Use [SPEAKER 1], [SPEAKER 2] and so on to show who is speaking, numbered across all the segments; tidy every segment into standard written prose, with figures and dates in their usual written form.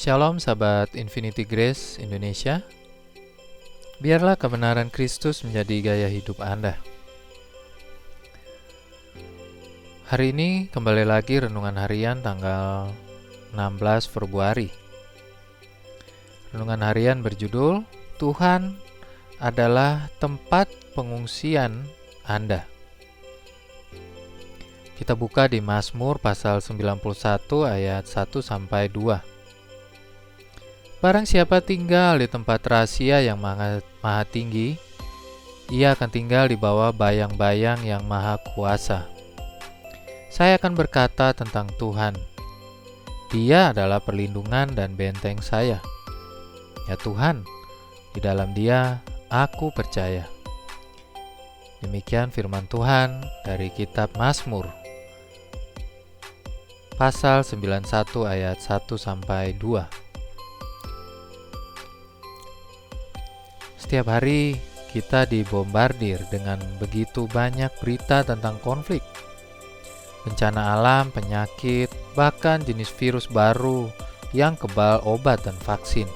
[SPEAKER 1] Shalom sahabat Infinity Grace Indonesia. Biarlah kebenaran Kristus menjadi gaya hidup Anda. Hari ini kembali lagi renungan harian tanggal 16 Februari. Renungan harian berjudul Tuhan adalah tempat pengungsian Anda. Kita buka di Mazmur pasal 91 ayat 1-2. Barang siapa tinggal di tempat rahasia yang maha tinggi, ia akan tinggal di bawah bayang-bayang yang maha kuasa. Saya akan berkata tentang Tuhan, Dia adalah perlindungan dan benteng saya. Ya Tuhan, di dalam Dia aku percaya. Demikian firman Tuhan dari kitab Mazmur, pasal 91 ayat 1-2. Setiap hari kita dibombardir dengan begitu banyak berita tentang konflik, bencana alam, penyakit, bahkan jenis virus baru yang kebal obat dan vaksin.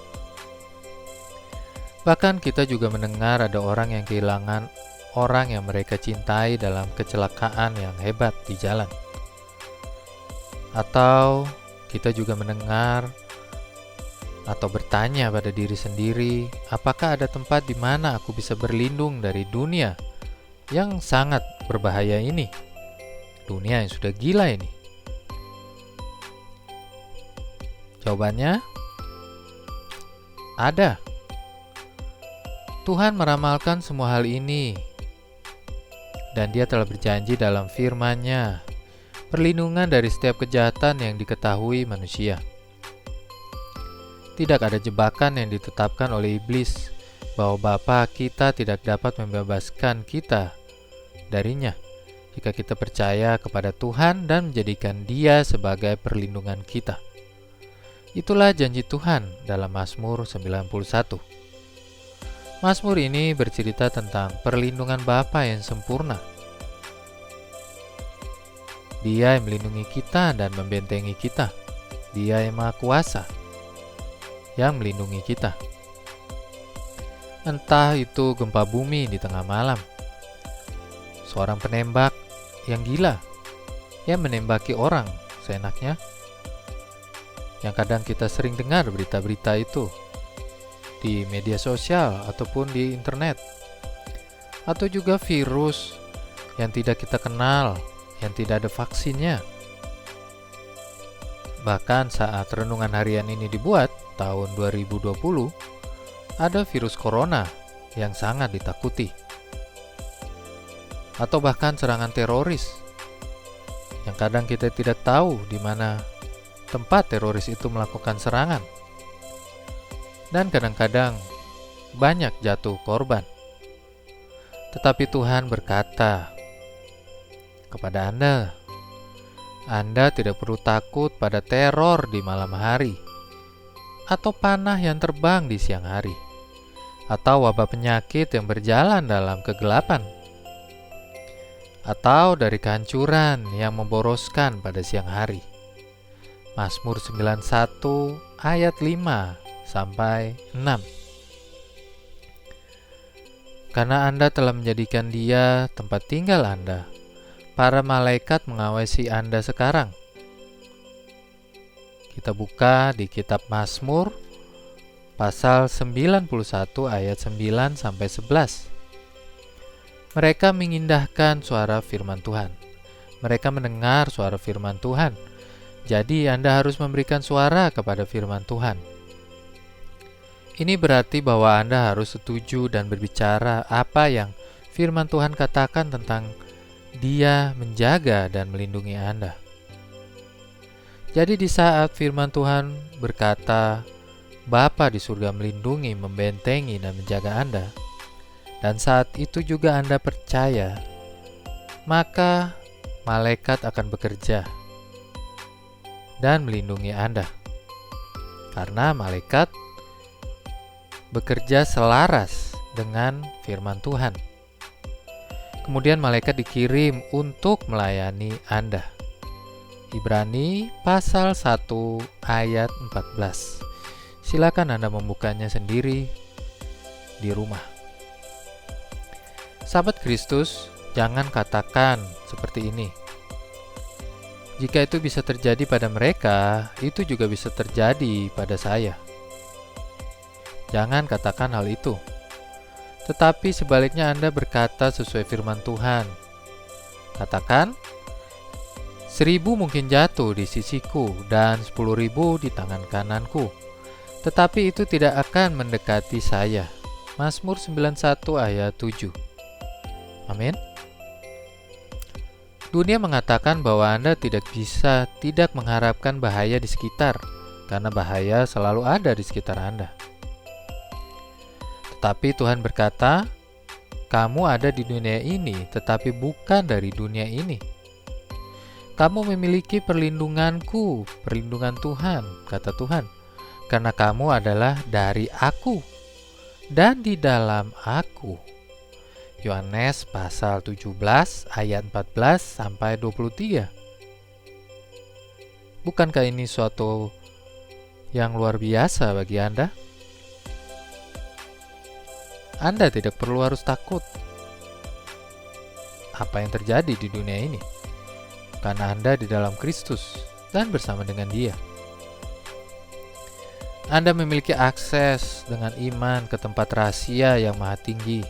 [SPEAKER 1] Bahkan kita juga mendengar ada orang yang kehilangan orang yang mereka cintai dalam kecelakaan yang hebat di jalan. Atau kita juga mendengar atau bertanya pada diri sendiri, apakah ada tempat di mana aku bisa berlindung dari dunia yang sangat berbahaya ini? Dunia yang sudah gila ini. Jawabannya, ada. Tuhan meramalkan semua hal ini, dan Dia telah berjanji dalam firman-Nya, perlindungan dari setiap kejahatan yang diketahui manusia. Tidak ada jebakan yang ditetapkan oleh iblis bahwa Bapa kita tidak dapat membebaskan kita darinya jika kita percaya kepada Tuhan dan menjadikan Dia sebagai perlindungan kita. Itulah janji Tuhan dalam Mazmur 91. Mazmur ini bercerita tentang perlindungan Bapa yang sempurna. Dia yang melindungi kita dan membentengi kita. Dia yang Maha Kuasa yang melindungi kita. Entah itu gempa bumi di tengah malam, seorang penembak yang gila yang menembaki orang seenaknya, yang kadang kita sering dengar berita-berita itu di media sosial ataupun di internet, atau juga virus yang tidak kita kenal, yang tidak ada vaksinnya. Bahkan saat renungan harian ini dibuat tahun 2020, ada virus corona yang sangat ditakuti. Atau bahkan serangan teroris yang kadang kita tidak tahu di mana tempat teroris itu melakukan serangan. Dan kadang-kadang banyak jatuh korban. Tetapi Tuhan berkata kepada Anda tidak perlu takut pada teror di malam hari, atau panah yang terbang di siang hari, atau wabah penyakit yang berjalan dalam kegelapan, atau dari kehancuran yang memboroskan pada siang hari. Mazmur 91 ayat 5-6. Karena Anda telah menjadikan Dia tempat tinggal Anda, para malaikat mengawasi Anda sekarang. Kita buka di kitab Mazmur pasal 91 ayat 9-11. Mereka mengindahkan suara firman Tuhan. Mereka mendengar suara firman Tuhan. Jadi Anda harus memberikan suara kepada firman Tuhan. Ini berarti bahwa Anda harus setuju dan berbicara apa yang firman Tuhan katakan tentang Dia menjaga dan melindungi Anda. Jadi di saat firman Tuhan berkata, Bapa di surga melindungi, membentengi, dan menjaga Anda, dan saat itu juga Anda percaya, maka malaikat akan bekerja dan melindungi Anda. Karena malaikat bekerja selaras dengan firman Tuhan. Kemudian malaikat dikirim untuk melayani Anda. Ibrani pasal 1 ayat 14. Silakan Anda membukanya sendiri di rumah. Sahabat Kristus, jangan katakan seperti ini. Jika itu bisa terjadi pada mereka, itu juga bisa terjadi pada saya. Jangan katakan hal itu. Tetapi sebaliknya Anda berkata sesuai firman Tuhan. Katakan, 1000 mungkin jatuh di sisiku dan 10.000 di tangan kananku, tetapi itu tidak akan mendekati saya. Mazmur 91 ayat 7. Amin. Dunia mengatakan bahwa Anda tidak mengharapkan bahaya di sekitar, karena bahaya selalu ada di sekitar Anda. Tetapi Tuhan berkata, kamu ada di dunia ini, tetapi bukan dari dunia ini. Kamu memiliki perlindunganku, perlindungan Tuhan, kata Tuhan, karena kamu adalah dari aku dan di dalam aku. Yohanes pasal 17 ayat 14 sampai 23. Bukankah ini suatu yang luar biasa bagi Anda? Anda tidak perlu harus takut apa yang terjadi di dunia ini, karena Anda di dalam Kristus dan bersama dengan Dia. Anda memiliki akses dengan iman ke tempat rahasia yang maha tinggi,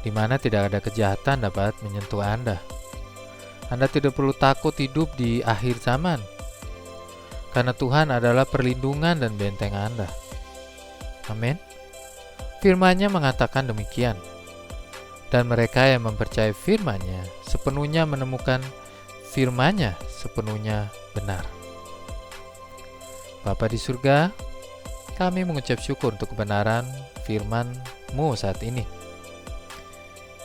[SPEAKER 1] di mana tidak ada kejahatan dapat menyentuh Anda. Anda tidak perlu takut hidup di akhir zaman, karena Tuhan adalah perlindungan dan benteng Anda. Amin. Firman-Nya mengatakan demikian, dan mereka yang mempercayai firman-Nya sepenuhnya menemukan firman-Nya sepenuhnya benar. Bapa di surga, kami mengucap syukur untuk kebenaran firman-Mu saat ini.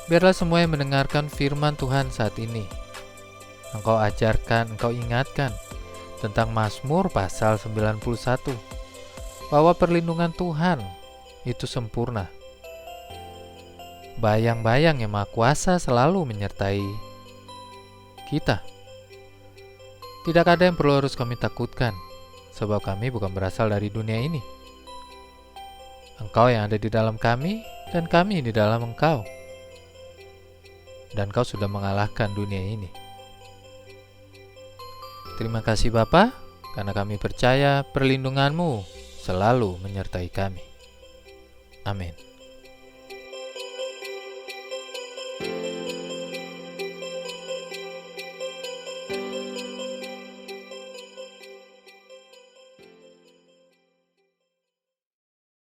[SPEAKER 1] Biarlah semua yang mendengarkan firman Tuhan saat ini, Engkau ajarkan, Engkau ingatkan tentang Mazmur pasal 91, bahwa perlindungan Tuhan itu sempurna. Bayang-bayang yang Maha Kuasa selalu menyertai kita. Tidak ada yang perlu harus kami takutkan, sebab kami bukan berasal dari dunia ini. Engkau yang ada di dalam kami, dan kami di dalam Engkau. Dan Kau sudah mengalahkan dunia ini. Terima kasih Bapa, karena kami percaya perlindungan-Mu selalu menyertai kami. Amin.